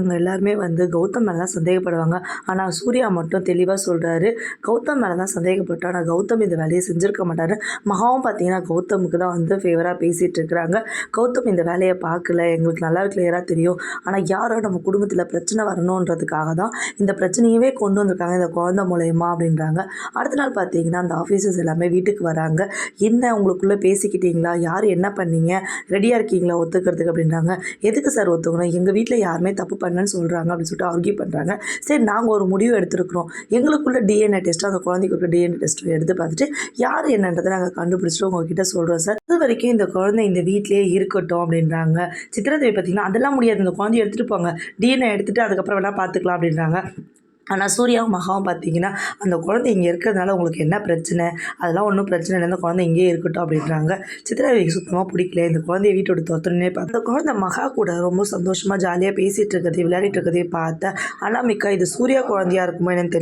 அவங்க எல்லாருமே கௌதம் மேல தான் சந்தேகப்படுவாங்க. ஆனா சூர்யா மட்டும் தெளிவா சொல்றாரு. கௌதம் மேல தான் சந்தேகப்பட்டோம். ஆனா கௌதம் இந்த வேலைய செஞ்சிருக்க மாட்டாரு. மகாவும் பார்த்தீங்கன்னா, கௌதமுக்கு தான் ஃபேவரா பேசிட்டு இருக்கிறாங்க. கௌதம் இந்த வேலைய பார்க்கல. எங்களுக்கு நல்லாவே கிளியரா தெரியும். ஆனா யாரோ நம்ம குடும்பத்தில பிரச்சனை வரணுன்றதுக்காக தான் இந்த பிரச்சனையவே கொண்டு வந்திருக்காங்க இந்த குழந்தை மூலியமா அப்படின்றாங்க. அடுத்த நாள் பார்த்தீங்கன்னா, அந்த ஆஃபீஸர்ஸ் எல்லாமே வீட்டுக்கு வராங்க. என்ன உங்களுக்குள்ள பேசிக்கிட்டீங்களா? யார் என்ன பண்ணீங்க? ரெடியா இருக்கீங்களா ஒத்துக்கிறதுக்கு அப்படின்றாங்க. எதுக்கு சார் ஒத்துக்கணும்? எங்க வீட்ல யாருமே தப்பு பண்ணலன்னு சொல்றாங்க அப்படின்னு சொல்லிட்டு ஆர்கியூ பண்றாங்க. சரி நாங்க ஒரு முடிவு எடுத்திருக்கிறோம். எங்களுக்குள்ள டிஎன்ஏ டெஸ்ட் அந்த குழந்தைக்கு இருக்க டிஎன்ஏ டெஸ்ட் எடுத்து பார்த்துட்டு யார் என்னன்றதை நாங்க கண்டுபிடிச்சிட்டு உங்ககிட்ட சொல்றோம் சார். அது வரைக்கும் இந்த குழந்தை இந்த வீட்லயே இருக்கட்டும் அப்படின்றாங்க. சித்ராதேவி பார்த்தீங்கன்னா, அதெல்லாம் முடியாது. இந்த குழந்தைய எடுத்துட்டு போங்க. டிஎன்ஏ எடுத்துட்டு அதுக்கப்புறம் வேணா பார்த்துக்கலாம் அப்படின்றாங்க. ஆனால் சூர்யாவும் மகாவும் பார்த்தீங்கன்னா, அந்த குழந்தை இங்கே இருக்கிறதுனால உங்களுக்கு என்ன பிரச்சனை? அதெல்லாம் ஒன்றும் பிரச்சனை இல்லை. இந்த குழந்தை இங்கேயே இருக்கட்டும் அப்படின்றாங்க. சித்ராதேவிக்கு சுத்தமாக பிடிக்கல. இந்த குழந்தைய வீட்டை விட்டு துரத்தணுன்னே பார்த்து அந்த குழந்தை மகா கூட ரொம்ப சந்தோஷமாக ஜாலியாக பேசிகிட்டு இருக்கிறதையும் விளையாடிட்டு இருக்கிறதையும் பார்த்தேன். அனாமிகா இது சூர்யா குழந்தையா இருக்குமோ என்னன்னு தெரியல.